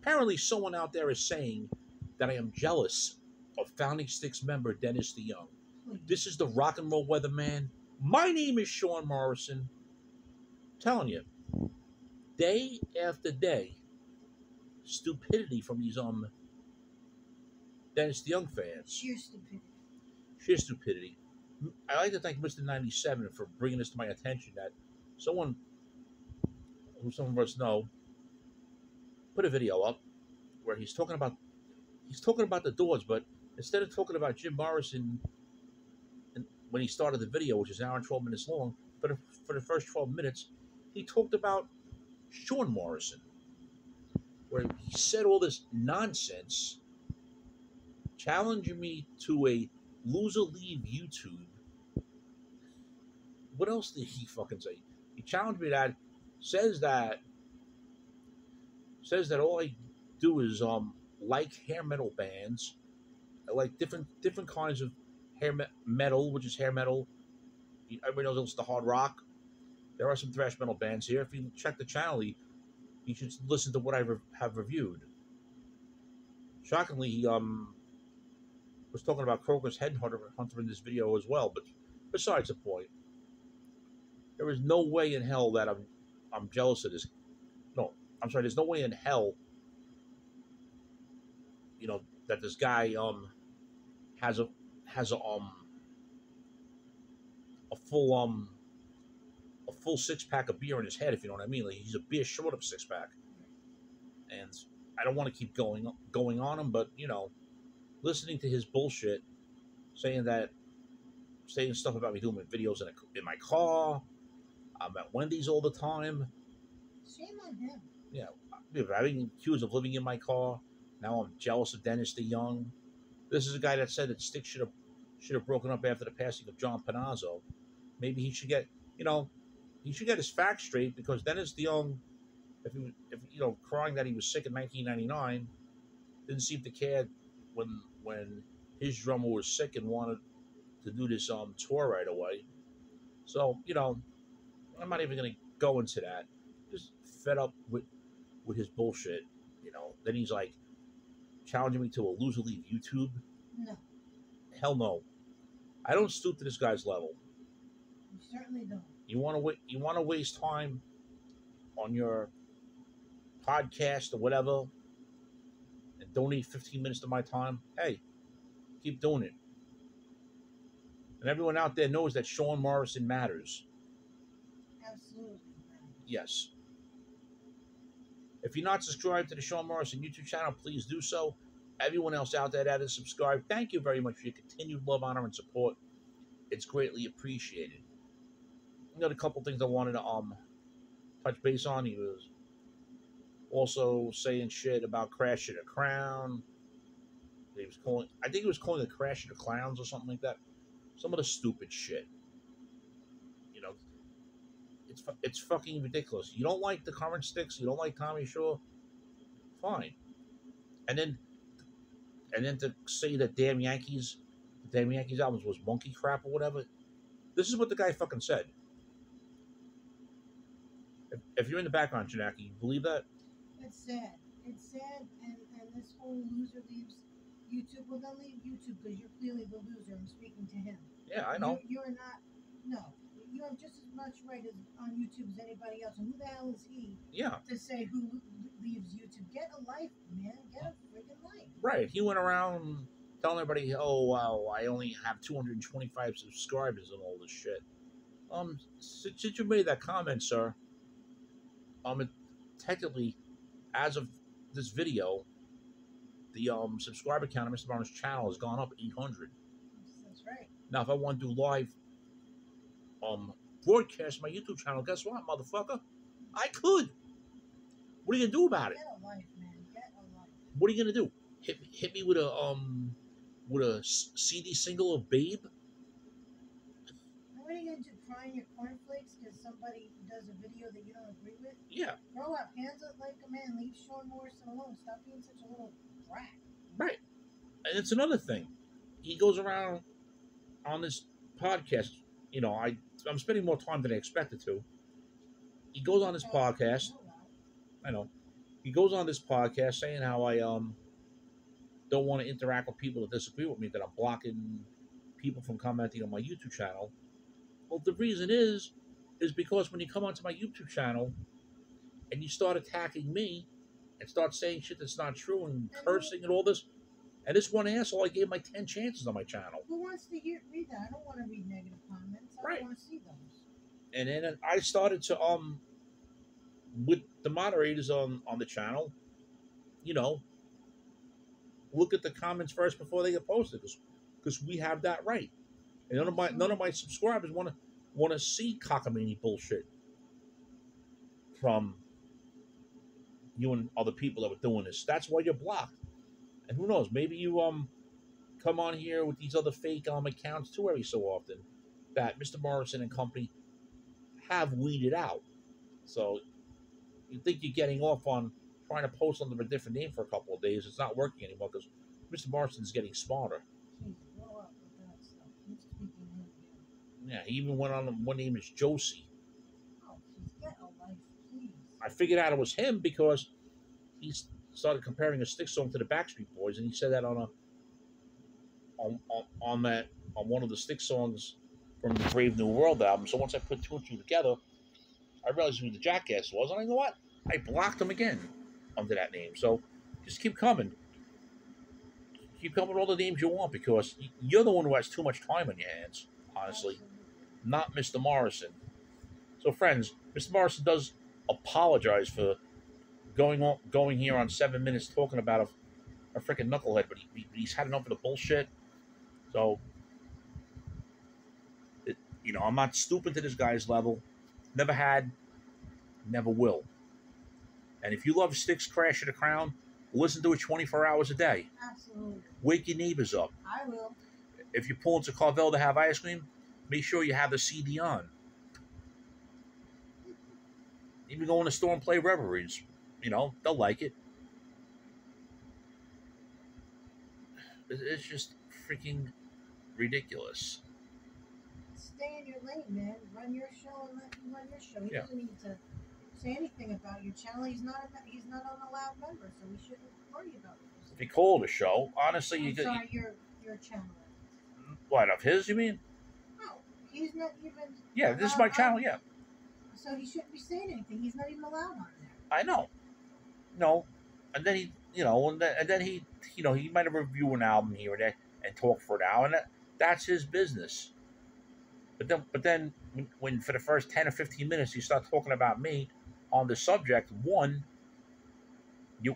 Apparently, someone out there is saying that I am jealous of founding STYX member Dennis DeYoung. This is the rock and roll weatherman. My name is Sean Morrison. I'm telling you, day after day, stupidity from these Dennis DeYoung fans. Sheer stupidity. Sheer stupidity. I like to thank Mr. 97 for bringing this to my attention that someone who some of us know put a video up where he's talking about the Doors, but instead of talking about Jim Morrison when he started the video, which is an hour and 12 minutes long, for the first 12 minutes, he talked about Sean Morrison, where he said all this nonsense, challenging me to a loser leave YouTube. What else did he fucking say? He challenged me that says that all I do is like hair metal bands. I like different kinds of metal, which is hair metal. Everybody knows it's the hard rock. There are some thrash metal bands here. If you check the channel, you should listen to what I have reviewed. Shockingly, he was talking about Kroger's Headhunter in this video as well. But besides the point, there is no way in hell that I'm jealous of this. No, I'm sorry. There's no way in hell, that this guy has a full 6-pack of beer in his head, if you know what I mean. Like, he's a beer short of 6-pack. And I don't want to keep going on him, but listening to his bullshit, saying stuff about me doing videos in my car. I'm at Wendy's all the time. Shame on him. Yeah, I've been accused of living in my car. Now I'm jealous of Dennis DeYoung. This is a guy that said that STYX should have broken up after the passing of John Panazzo. Maybe he should get his facts straight, because Dennis DeYoung, if crying that he was sick in 1999, didn't seem to care when his drummer was sick and wanted to do this tour right away. So I'm not even gonna go into that. Just fed up with his bullshit. Then he's like challenging me to a loser leave YouTube. No. Hell no. I don't stoop to this guy's level. You certainly don't. You want to waste time on your podcast or whatever and donate 15 minutes to my time? Hey, keep doing it. And everyone out there knows that Sean Morrison matters. Absolutely. Yes. If you're not subscribed to the Sean Morrison YouTube channel, please do so. Everyone else out there that is subscribed, thank you very much for your continued love, honor, and support. It's greatly appreciated. I got a couple things I wanted to touch base on. He was also saying shit about Crash of the Crown. I think he was calling it Crash of the Clowns or something like that. Some of the stupid shit. It's fucking ridiculous. You don't like the current STYX, you don't like Tommy Shaw, fine. And then to say that the Damn Yankees albums was monkey crap or whatever. This is what the guy fucking said. If you're in the background, Janaki, you believe that? It's sad. It's sad, and this whole loser leaves YouTube. Well, don't leave YouTube because you're clearly the loser. I'm speaking to him. Yeah, I know. You're not. No. You have just as much right on YouTube as anybody else. And who the hell is he to say who leaves YouTube? Get a life, man. Get a friggin' life. Right. He went around telling everybody, oh, wow, I only have 225 subscribers and all this shit. Since you made that comment, sir, technically, as of this video, the subscriber count on Mr. Barnes' channel has gone up 800. That's right. Now, if I want to do live broadcast my YouTube channel, guess what, motherfucker? I could. What are you gonna do about it? Get a life, man. Get a life. What are you gonna do? Hit me with a CD single of Babe? What are you gonna do? Cry in your cornflakes because somebody does a video that you don't agree with? Yeah. Grow up, hands up like a man. Leave Sean Morrison alone. Stop being such a little brat. Right. And it's another thing. He goes around on this podcast. I'm spending more time than I expected to. He goes on this podcast. I know. he goes on this podcast saying how I don't want to interact with people that disagree with me, that I'm blocking people from commenting on my YouTube channel. Well, the reason is because when you come onto my YouTube channel and you start attacking me and start saying shit that's not true and cursing and all this, and this one asshole, I gave my 10 chances on my channel. Who wants to read that? I don't want to read negative comments. I don't want to see those. And then I started to with the moderators on the channel, you know, look at the comments first before they get posted, because we have that right. And none of my subscribers want to see cockamamie bullshit from you and other people that were doing this. That's why you're blocked. And who knows, maybe you come on here with these other fake accounts too every so often that Mr. Morrison and company have weeded out. So you think you're getting off on trying to post under a different name for a couple of days. It's not working anymore because Mr. Morrison's getting smarter. Yeah, he even went on one name is Josie. Oh, get a life, please. I figured out it was him because he started comparing a STYX song to the Backstreet Boys, and he said that on one of the STYX songs from the Brave New World album. So once I put two and two together, I realized who the jackass was, and I know what? I blocked him again under that name. So just keep coming. Keep coming with all the names you want, because you're the one who has too much time on your hands, honestly. Not Mr. Morrison. So friends, Mr. Morrison does apologize for going here on 7 minutes talking about a freaking knucklehead, but he's had enough of the bullshit. So, I'm not stooping to this guy's level. Never had, never will. And if you love STYX Crash of the Crown, listen to it 24 hours a day. Absolutely. Wake your neighbors up. I will. If you pull into Carvel to have ice cream, make sure you have the CD on. Even go in the store and play Reveries. They'll like it. It's just freaking ridiculous. Stay in your lane, man. Run your show and let him run your show. He doesn't need to say anything about your channel. He's not an allowed member, so we shouldn't worry about it. If he called a show, honestly, your channel. What, of his, you mean? No, he's not even. Yeah, this is my channel. Yeah. So he shouldn't be saying anything. He's not even allowed on there. I know. No, and then he, and then he, he might have reviewed an album here and there and talk for an hour, and that's his business. But then when for the first 10 or 15 minutes you start talking about me on the subject, one, to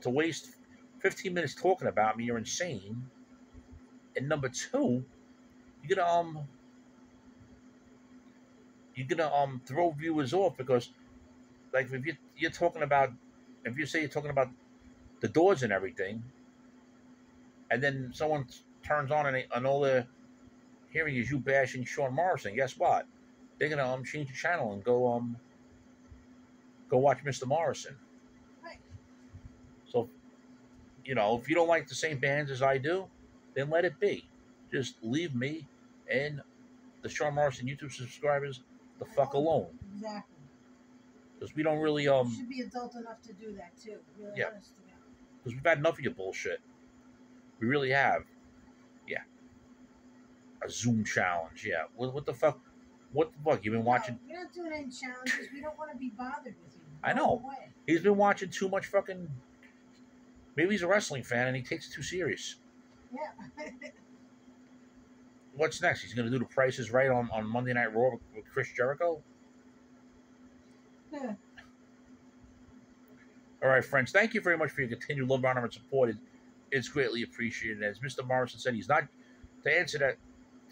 waste 15 minutes talking about me, you're insane. And number two, you're gonna throw viewers off, because like if you're talking about, if you say you're talking about the Doors and everything, and then someone turns on and all they're hearing is you bashing Sean Morrison, guess what? They're gonna change the channel and go watch Mr. Morrison. Right. So, if you don't like the same bands as I do, then let it be. Just leave me and the Sean Morrison YouTube subscribers the fuck alone. Exactly. Because we don't really You should be adult enough to do that too. Really, yeah. Honest to God. Because we've had enough of your bullshit. We really have. Yeah. A Zoom challenge. Yeah. What the fuck? What the fuck? You've been watching? We're not doing any challenges. We don't want to be bothered with you. I know. He's been watching too much fucking. Maybe he's a wrestling fan and he takes it too serious. Yeah. What's next? He's going to do the Price is Right on Monday Night Raw with Chris Jericho? Yeah. All right, friends. Thank you very much for your continued love, honor, and support. It's greatly appreciated. As Mr. Morrison said, he's not, to answer to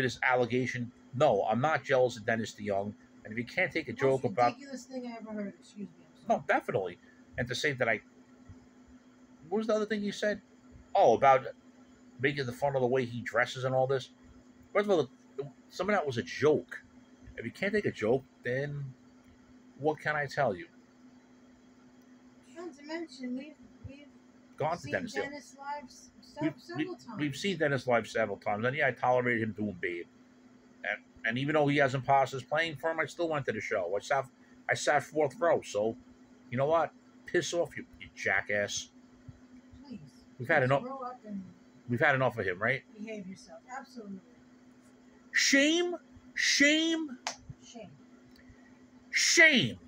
this allegation, no, I'm not jealous of Dennis DeYoung. And if you can't take a joke about... ridiculous thing I ever heard. Excuse me. No, definitely. And to say that what was the other thing you said? Oh, about making the fun of the way he dresses and all this. First of all, some of that was a joke. If you can't take a joke, then what can I tell you? Not to mention, we've gone to Dennis live several times. We've seen Dennis live several times, and yeah, I tolerated him doing Babe. And even though he has imposters playing for him, I still went to the show. I sat fourth row, so you know what? Piss off, you jackass. Please. We've had enough. Grow up and We've had enough of him, right? behave yourself. Absolutely. Shame, shame, Shame. shame.